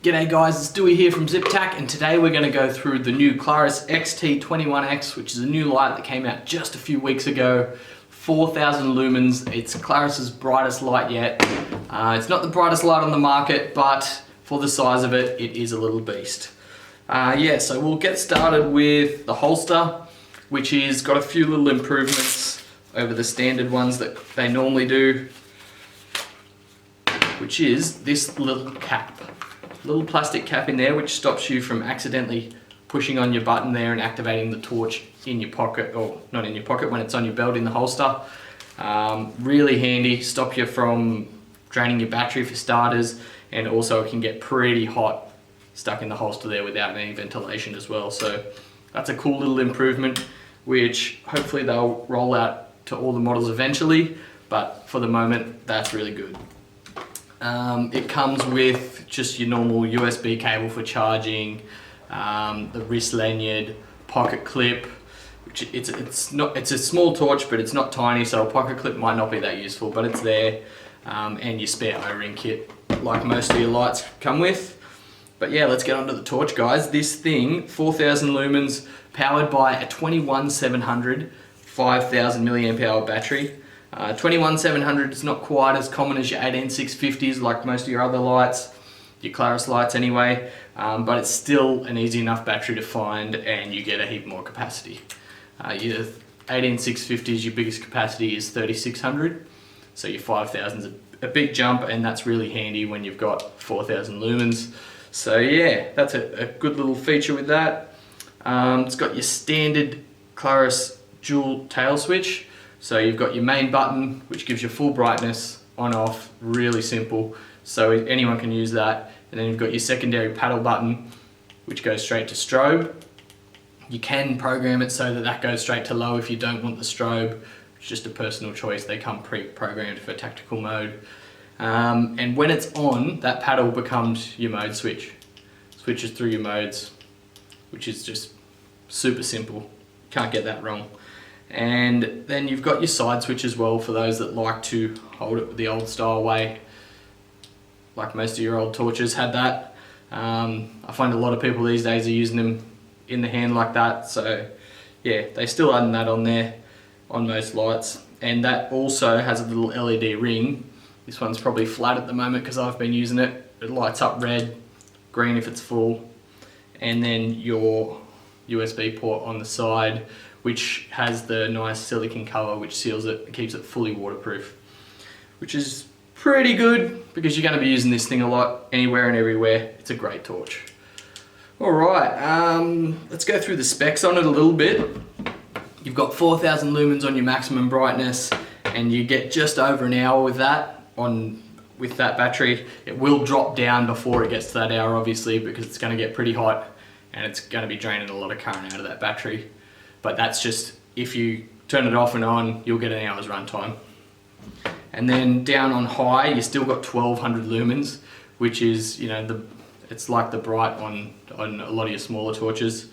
G'day guys, it's Dewey here from ZipTac, and today we're going to go through the new Klarus XT21X, which is a new light that came out just a few weeks ago. 4,000 lumens, it's Klarus's brightest light yet. It's not the brightest light on the market, but for the size of it, it is a little beast. So we'll get started with the holster, which is got a few little improvements over the standard ones that they normally do, which is this little cap. Little plastic cap in there which stops you from accidentally pushing on your button there and activating the torch in your pocket, or not in your pocket, when it's on your belt in the holster. Really handy, stop you from draining your battery for starters, and also it can get pretty hot stuck in the holster there without any ventilation as well. So that's a cool little improvement which hopefully they'll roll out to all the models eventually, but for the moment that's really good. It comes with just your normal USB cable for charging, the wrist lanyard, pocket clip, which it's a small torch, but it's not tiny, so a pocket clip might not be that useful, but it's there, and your spare O-ring kit, like most of your lights come with. But yeah, let's get onto the torch, guys. This thing, 4,000 lumens, powered by a 21700 5,000 milliamp hour battery. 21700 is not quite as common as your 18650s like most of your other lights, your Klarus lights anyway, but it's still an easy enough battery to find and you get a heap more capacity. Your 18650s, your biggest capacity is 3600, so your 5000 is a big jump, and that's really handy when you've got 4,000 lumens. So yeah, that's a good little feature with that. It's got your standard Klarus dual tail switch. So you've got your main button, which gives you full brightness, on off, really simple. So anyone can use that. And then you've got your secondary paddle button, which goes straight to strobe. You can program it so that that goes straight to low if you don't want the strobe. It's just a personal choice. They come pre-programmed for tactical mode. And when it's on, that paddle becomes your mode switch. Switches through your modes, which is just super simple. Can't get that wrong. And then you've got your side switch as well for those that like to hold it the old style way, like most of your old torches had that. I find a lot of people these days are using them in the hand like that, so yeah, they still add that on there on most lights. And that also has a little LED ring. This one's probably flat at the moment because I've been using it. It lights up red, green if it's full, and then your USB port on the side, which has the nice silicone cover which seals it and keeps it fully waterproof, which is pretty good because you're going to be using this thing a lot, anywhere and everywhere. It's a great torch. Alright, let's go through the specs on it a little bit. You've got 4,000 lumens on your maximum brightness, and you get just over an hour with that with that battery. It will drop down before it gets to that hour, obviously, because it's going to get pretty hot and it's going to be draining a lot of current out of that battery. But that's just, if you turn it off and on, you'll get an hour's runtime. And then down on high, you still got 1200 lumens, which is, you know, it's like the bright on a lot of your smaller torches.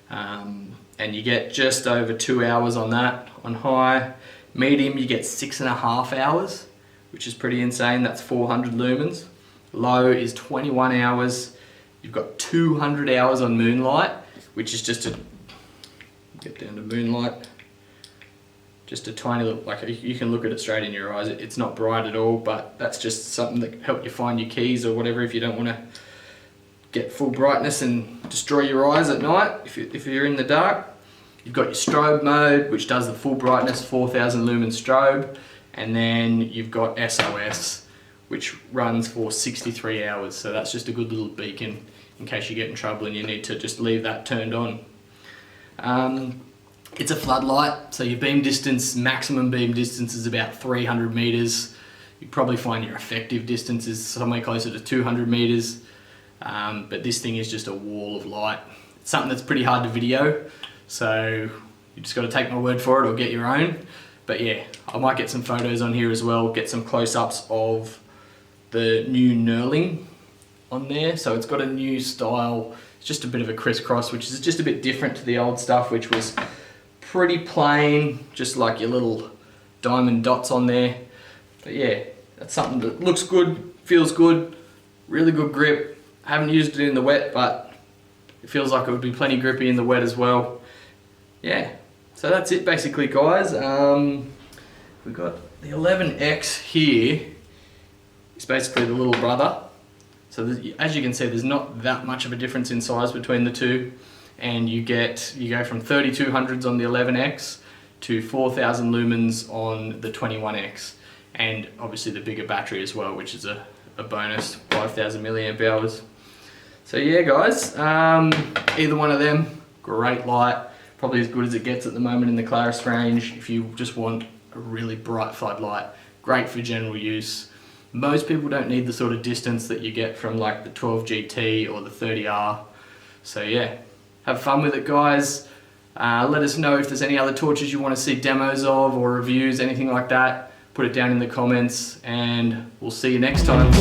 And you get just over 2 hours on that on high. Medium, you get 6.5 hours, which is pretty insane. That's 400 lumens. Low is 21 hours. You've got 200 hours on moonlight, which is just a, get down to moonlight, just a tiny little, like, you can look at it straight in your eyes. It's not bright at all, but that's just something that help you find your keys or whatever if you don't want to get full brightness and destroy your eyes at night if you're in the dark. You've got your strobe mode, which does the full brightness 4,000 lumen strobe, and then you've got SOS, which runs for 63 hours. So that's just a good little beacon in case you get in trouble and you need to just leave that turned on. It's a floodlight, so your beam distance, maximum beam distance, is about 300 meters. You probably find your effective distance is somewhere closer to 200 meters. But this thing is just a wall of light. It's something that's pretty hard to video, so you just got to take my word for it or get your own. But yeah, I might get some photos on here as well, get some close-ups of the new knurling on there. So it's got a new style. It's just a bit of a crisscross, which is just a bit different to the old stuff, which was pretty plain, just like your little diamond dots on there. But yeah, that's something that looks good, feels good, really good grip, I haven't used it in the wet, but it feels like it would be plenty grippy in the wet as well. Yeah, so that's it basically, guys. We've got the 11X here. It's basically the little brother. So as you can see, there's not that much of a difference in size between the two, and you go from 3200s on the 11X to 4000 lumens on the 21X, and obviously the bigger battery as well, which is a bonus, 5000 milliamp hours. So yeah, guys, either one of them, great light, probably as good as it gets at the moment in the Klarus range. If you just want a really bright floodlight, great for general use. Most people don't need the sort of distance that you get from like the 12 GT or the 30R. So yeah, have fun with it, guys. Let us know if there's any other torches you want to see demos of or reviews, anything like that. Put it down in the comments, and we'll see you next time.